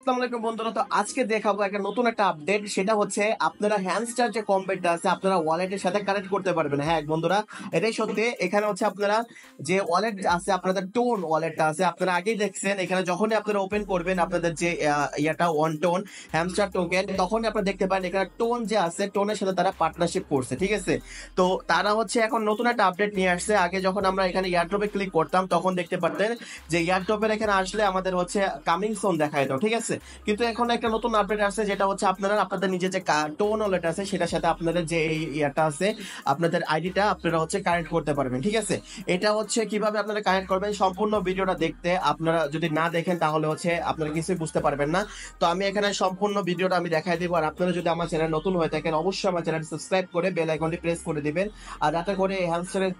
আসসালামু আলাইকুম বন্ধুরা। তো আজকে দেখাবো একটা নতুন একটা আপডেট, সেটা হচ্ছে আপনারা হ্যামস্টার যে কম্পেটটা আছে আপনারা ওয়ালেটের সাথে কানেক্ট করতে পারবেন। হ্যাঁ বন্ধুরা, এটাই সত্যি। এখানে হচ্ছে আপনারা যে ওয়ালেট আছে, আপনাদের টোন ওয়ালেটটা আছে, আপনারা আগেই দেখছেন। এখানে যখনই আপনারা ওপেন করবেন আপনাদের যে ইয়াটা ওয়ান টোন হ্যামস্টার টোকেন, তখনই আপনারা দেখতে পারেন এখানে টোন যে আছে, টোনের সাথে তারা পার্টনারশিপ করছে। ঠিক আছে, তো তারা হচ্ছে এখন নতুন একটা আপডেট নিয়ে আসছে। আগে যখন আমরা এখানে এয়ারড্রপে ক্লিক করতাম তখন দেখতে পারতেন যে এয়ারড্রপের এখানে আসলে আমাদের হচ্ছে কামিং সোন দেখায় দাও। ঠিক আছে, কিন্তু এখন একটা নতুন আপডেট আসছে, যেটা হচ্ছে আপনারা আপনাদের নিজের যে টোন ওয়ালেট আছে সেটার সাথে আপনাদের যে ইয়াটা আছে, আপনাদের আইডিটা আপনারা হচ্ছে কানেক্ট করতে পারবেন। ঠিক আছে, এটা হচ্ছে কিভাবে আপনারা কানেক্ট করবেন, সম্পূর্ণ ভিডিওটা দেখতে আপনারা যদি না দেখেন তাহলে হচ্ছে আপনারা কিছুই বুঝতে পারবেন না। তো আমি এখানে সম্পূর্ণ ভিডিওটা আমি দেখাই দিব। আর আপনারা যদি আমার চ্যানেল নতুন হয়ে থাকেন অবশ্যই আমার চ্যানেল সাবস্ক্রাইব করে বেল আইকনটি প্রেস করে দিবেন, আর যাতে করে হ্যামস্টারের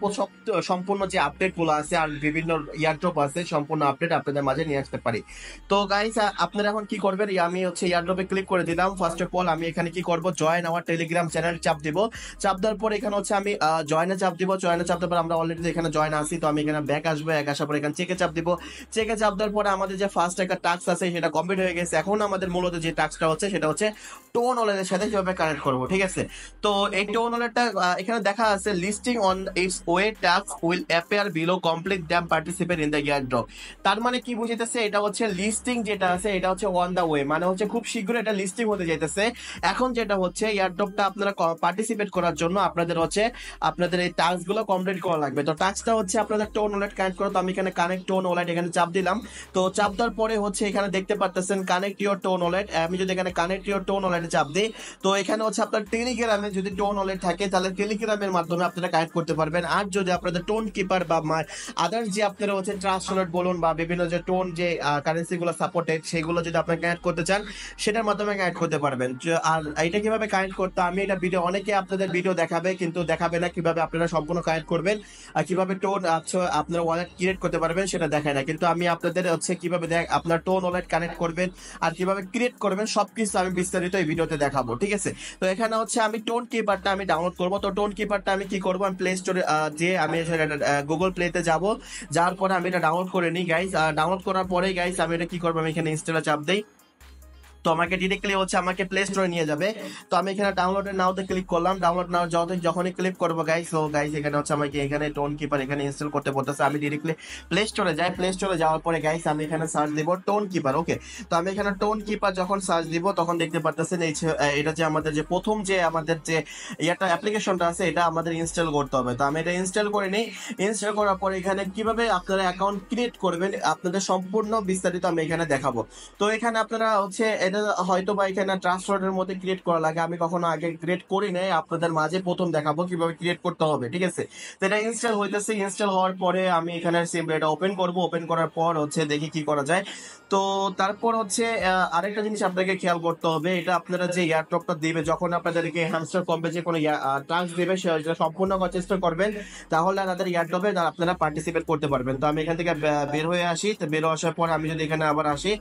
সম্পূর্ণ যে আপডেট গুলো আছে আর বিভিন্ন ইয়ারড্রপ আছে সম্পূর্ণ আপডেট আপনাদের মাঝে নিয়ে আসতে পারি। তো গাইস, আপনারা এখন কি করবেন, আমি হচ্ছে এয়ারড্রপে ক্লিক করে দিলাম। ফার্স্ট অফ অল আমি এখানে কি করব, জয়েন আমার টেলিগ্রাম চ্যানেল চাপ দিব। চাপ দেওয়ার পর এখানে হচ্ছে আমি জয়েনে চাপ দিব। জয়েনে চাপ দেওয়ার পর আমরা অলরেডি এখানে জয়েন আসি, তো আমি এখানে ব্যাক আসবো। ব্যাক আসার পর এখানে চেকে চাপ দিব। চেকে চাপ দেওয়ার পরে আমাদের যে ফার্স্ট একটা টাস্ক আছে সেটা কমপ্লিট হয়ে গেছে। এখন আমাদের মূলত যে টাস্কটা হচ্ছে সেটা হচ্ছে টোন ওয়ালেটের সাথে কিভাবে কানেক্ট করব। ঠিক আছে, তো এই টোন ওয়ালেটটা এখানে দেখা আছে listing on its way task will appear below complete them participate in the airdrop. তার মানে কি বুঝাইতেছে, এটা হচ্ছে লিস্টিং যেটা আছে এটা হচ্ছে অন দা ওয়ে, মানে হচ্ছে খুব শীঘ্রই এটা লিস্টিং হতে যাইতেছে। এখন যেটা হচ্ছে এয়ারড্রপটা আপনারা পার্টিসিপেট করার জন্য আপনাদের হচ্ছে আপনাদের এই টাস্ক গুলো কমপ্লিট করা লাগবে। তো টাস্কটা হচ্ছে আপনাদের টোন ওয়ালেট কানেক্ট করো। তো আমি এখানে কানেক্ট টোন ওয়ালেট এখানে চাপ দিলাম। তো চাপ দেওয়ার পরে হচ্ছে এখানে দেখতে পাচ্ছেন কানেক্ট ইউর টোন ওয়ালেট। আমি যদি এখানে কানেক্ট ইউর টোন ওয়ালেটে চাপ দিই, তো এখানে হচ্ছে আপনার টেলিগ্রামে যদি টোন ওয়ালেট থাকে তাহলে টেলিগ্রামের মাধ্যমে আপনারা কানেক্ট করতে পারবেন। আর যদি আপনাদের টোন কিপার বা আদার যে আপনারা হচ্ছে ট্রাস্ট ওয়ালেট বলুন বা বিভিন্ন যে টোন যে কারেন্সি গুলো সাপোর্টেড সেগুলো যদি আপনারা কানেক্ট করতে চান সেটার মাধ্যমে কানেক্ট করতে পারবেন। আর এটা কিভাবে কানেক্ট করতে, আমি এটা ভিডিও অনেকে আপনাদের ভিডিও দেখাবে কিন্তু দেখাবে না কিভাবে আপনারা সম্পূর্ণ কানেক্ট করবেন আর কিভাবে টোন আপনারা ওয়ালেট ক্রিয়েট করতে পারবেন সেটা দেখায় না। কিন্তু আমি আপনাদের হচ্ছে কিভাবে আপনার টোন ওয়ালেট কানেক্ট করবেন আর কিভাবে ক্রিয়েট করবেন সবকিছু আমি বিস্তারিত এই ভিডিওতে দেখাবো। ঠিক আছে, তো এখানে হচ্ছে আমি টোন কিপারটা আমি ডাউনলোড করবো। তো টোন কিপারটা আমি কি করবো, আমি প্লে স্টোরে যে আমি গুগল প্লেতে যাব, যাওয়ার পরে আমি এটা ডাউনলোড করে নিই গাইস। ডাউনলোড করার পরে গাইস আমি এটা কি করবো, আমি এখানে ইনস্টলে চাপ দেই। তো আমাকে ডিরেক্টলি হচ্ছে আমাকে প্লে স্টোরে নিয়ে যাবে। তো আমি এখানে ডাউনলোডের নাওতে ক্লিক করলাম। ডাউনলোড নাও যখনই ক্লিক করবো গাইস, তো গাইস এখানে হচ্ছে আমাকে এখানে টোন কিপার এখানে ইনস্টল করতে বলতেছে। আমি ডিরেক্টলি প্লে স্টোরে যাই। প্লে স্টোরে যাওয়ার পরে গাইস আমি এখানে সার্চ দিব টোন কিপার। ওকে, তো আমি এখানে টোন কিপার যখন সার্চ দিব তখন দেখতে পারতেছেন এটা যে আমাদের যে প্রথম যে আমাদের যে একটা অ্যাপ্লিকেশনটা আছে এটা আমাদের ইনস্টল করতে হবে। তো আমি এটা ইনস্টল করে নিই। ইনস্টল করার পরে এখানে কিভাবে আপনারা অ্যাকাউন্ট ক্রিয়েট করবেন আপনাদের সম্পূর্ণ বিস্তারিত আমি এখানে দেখাবো। তো এখানে আপনারা হচ্ছে এটা হয়তো বা এখানে ট্রান্সফারের মধ্যে ক্রিয়েট করা লাগে, আমি কখনো আগে ক্রিয়েট করি নাই, আপনাদের মাঝে প্রথম দেখাবো কিভাবে ক্রিয়েট করতে হবে। ঠিক আছে, তো এটা ইনস্টল হইতেছে। ইনস্টল হওয়ার পরে আমি এখানে সিম্পলি এটা ওপেন করব। ওপেন করার পর হচ্ছে দেখি কি করা যায়। তো তারপর হচ্ছে আরেকটা জিনিস আপনাকে খেয়াল করতে হবে, এটা আপনারা যে এয়ারড্রপটা দিবে যখন আপনাদেরকে হ্যামস্টার কম্পে যে কোনো টাস্ক দেবে সেটা সম্পূর্ণ করার চেষ্টা করবেন, তাহলে তাদের এয়ারড্রপে আপনারা পার্টিসিপেট করতে পারবেন। তো আমি এখান থেকে বের হয়ে আসি। তো বের আসার পর আমি যদি এখানে আবার আসি,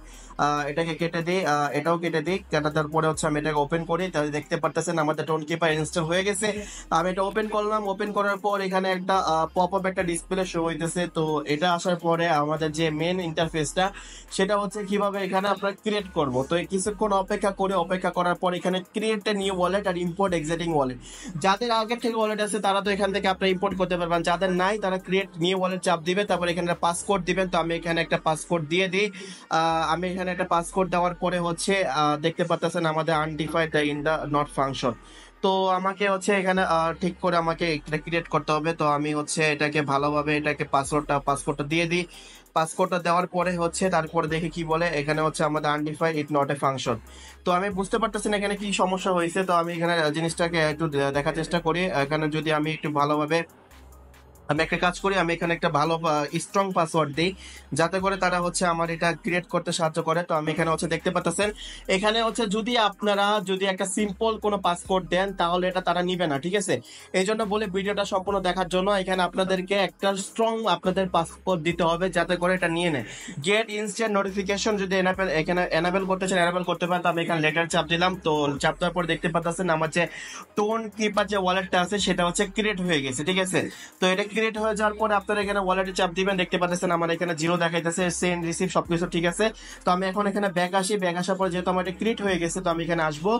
এটাকে কেটে দিই, এটাও কেটে দিই। কেটে দেওয়ার পরে হচ্ছে আমি এটাকে ওপেন করি। তাহলে দেখতে পারতেছেন আমাদের টোন কিপার ইনস্টল হয়ে গেছে। আমি এটা ওপেন করলাম। ওপেন করার পর এখানে একটা পপ আপ একটা ডিসপ্লে শো হইতেছে। তো এটা আসার পরে আমাদের যে মেন ইন্টারফেসটা সেটা হচ্ছে কিভাবে এখানে আমরা ক্রিয়েট করব। তো কিছুক্ষণ অপেক্ষা করে অপেক্ষা করার পর এখানে ক্রিয়েট এ নিউ ওয়ালেট আর ইম্পোর্ট এক্সিস্টিং ওয়ালেট, যাদের আগে থেকে ওয়ালেট আছে তারা তো এখান থেকে আপনারা ইম্পোর্ট করতে পারবেন, যাদের নাই তারা ক্রিয়েট নিউ ওয়ালেট চাপ দিবে। তারপর এখানে পাসকোড দিবেন। তো আমি এখানে একটা পাসকোড দিয়ে দিই। আমি এখানে একটা পাসকোড দেওয়ার পরে হচ্ছে দেখতে পাচ্ছেন আমাদের undefined in the not function. তো আমাকে হচ্ছে এখানে ঠিক করে আমাকে এটা ক্রিয়েট করতে হবে। তো আমি হচ্ছে এটাকে ভালোভাবে এটাকে পাসওয়ার্ডটা দিয়ে দিই। পাসওয়ার্ডটা দেওয়ার পরে হচ্ছে তারপরে দেখি কি বলে, এখানে হচ্ছে আমাদের undefined it not a function. তো আমি বুঝতে পারতেছি না এখানে কি সমস্যা হয়েছে। তো আমি এখানে জিনিসটাকে একটু দেখার চেষ্টা করি। এখানে যদি আমি একটু ভালোভাবে আমি একটা কাজ করি, আমি এখানে একটা ভালো স্ট্রং পাসওয়ার্ড দিই যাতে করে তারা হচ্ছে আমার এটা ক্রিয়েট করতে সাহায্য করে। তো আমি এখানে হচ্ছে দেখতে পাচ্ছেন এখানে হচ্ছে যদি আপনারা যদি একটা সিম্পল কোনো পাসওয়ার্ড দেন তাহলে এটা তারা নিবে না। ঠিক আছে, এই জন্য বলে ভিডিওটা সম্পূর্ণ দেখার জন্য এখানে আপনাদেরকে একটা স্ট্রং আপনাদের পাসওয়ার্ড দিতে হবে যাতে করে এটা নিয়ে নেয়। গেট ইনস্ট্যান্ট নোটিফিকেশন যদি এখানে এনাবেল করতে চান এনাবেল করতে পারেন। তো আমি এখানে লেটার চাপ দিলাম। তো চাপ দেওয়ার পর দেখতে পাচ্ছেন আমার যে টোন কিপার যে ওয়ালেটটা আছে সেটা হচ্ছে ক্রিয়েট হয়ে গেছে। ঠিক আছে, তো এটা ক্রিয়েট হয়ে যাওয়ার পরে আপনারা এখানে ওয়ালেটে চাপ দিবেন, দেখতে পাচ্ছেন আমার এখানে জিরো দেখাইতেছে, সেন্ড রিসিভ সবকিছু ঠিক আছে। তো আমি এখন এখানে ব্যাক আসি, ব্যাক আসার পরে যেহেতু আমার এটা ক্রিয়েট হয়ে গেছে তো আমি এখানে আসবো,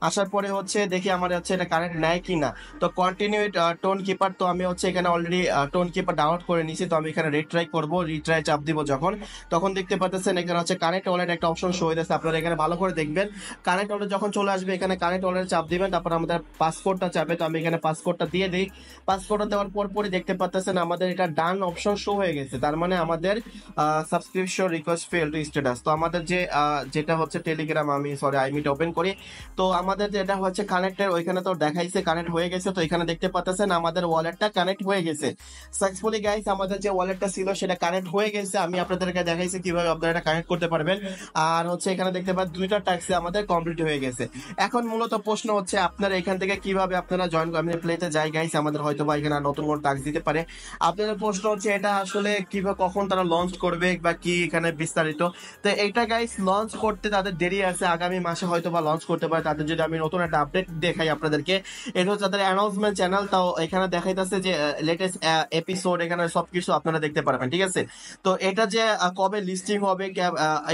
আসার পরে হচ্ছে দেখি আমার হচ্ছে এটা কারেন্ট নেয় কিনা। তো কন্টিনিউ টোন কিপার, তো আমি হচ্ছে এখানে অলরেডি টোন কিপার ডাউনলোড করে নিছি। তো আমি এখানে রিট্রাই করবো, রিট্রাই চাপ দিব যখন, তখন দেখতে পাচ্ছেন এখানে হচ্ছে কানেক্ট ওয়ালেট একটা অপশন শো হইতেছে। আপনারা এখানে ভালো করে দেখবেন, কানেক্ট ওয়ালেট যখন চলে আসবে এখানে কানেক্ট ওয়ালেট চাপ দিবেন, তারপর আমাদের পাসপোর্টটা চাপে। তো আমি এখানে পাসপোর্টটা দিয়ে দিই, পাসপোর্টটা দেওয়ার পরই দেখতে পাচ্ছেন আমাদের এটা ডান অপশন শো হয়ে গেছে। তার মানে আমাদের subscription request fail to status. তো আমাদের যে যেটা হচ্ছে টেলিগ্রাম, আমি সরি আইমিটা ওপেন করি, তো আমাদের যেটা হচ্ছে কানেক্টের ওইখানে তো দেখাইছে কানেক্ট হয়ে গেছে। তো এখানে দেখতে পাচ্ছেন আমাদের ওয়ালেটটা কানেক্ট হয়ে গেছে সাকসেসফুলি গাইস। আমাদের যে ওয়ালেটটা ছিল সেটা কানেক্ট হয়ে গেছে, আমি আপনাদেরকে দেখাইছি কিভাবে আপনারা এটা কানেক্ট করতে পারবেন। আর হচ্ছে এখানে দেখতে পাচ্ছেন দুইটা টাস্ক আমাদের কমপ্লিট হয়ে গেছে। এখন মূলত প্রশ্ন হচ্ছে আপনারা এখান থেকে কিভাবে আপনারা জয়েন করবেন। আমি প্লেতে যাই গাইস, আমাদের হয়তো বা এখানে নতুন কোনো টাস্ক দিতে পারে। আপনাদের প্রশ্ন হচ্ছে এটা আসলে কিভাবে কখন তারা লঞ্চ করবে বা কি এখানে বিস্তারিত। তো এইটা গাইস লঞ্চ করতে তাদের দেরি আছে, আগামী মাসে হয়তো বা লঞ্চ করতে পারে তাদের। যদি আমি নতুন একটা আপডেট দেখাই আপনাদেরকে, এটা হচ্ছে তাদের অ্যানাউন্সমেন্ট চ্যানেল, তাও এখানে দেখাইতেছে যে লেটেস্ট এপিসোড, এখানে সবকিছু আপনারা দেখতে পারবেন, ঠিক আছে। তো এটা যে কবে লিস্টিং হবে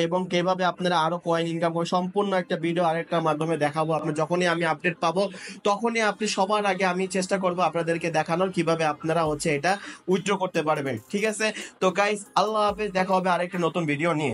এবং কিভাবে আপনারা আরো কয়েন ইনকাম করবেন সম্পূর্ণ একটা ভিডিও আরেকটা মাধ্যমে দেখাবো। আপনি যখনই আমি আপডেট পাবো তখনই আপনি সবার আগে আমি চেষ্টা করবো আপনাদেরকে দেখানোর কিভাবে আপনারা হচ্ছে এটা উইথড্র করতে পারবেন, ঠিক আছে। তো গাইস আল্লাহ হাফেজ, দেখা হবে আরেকটা নতুন ভিডিও নিয়ে।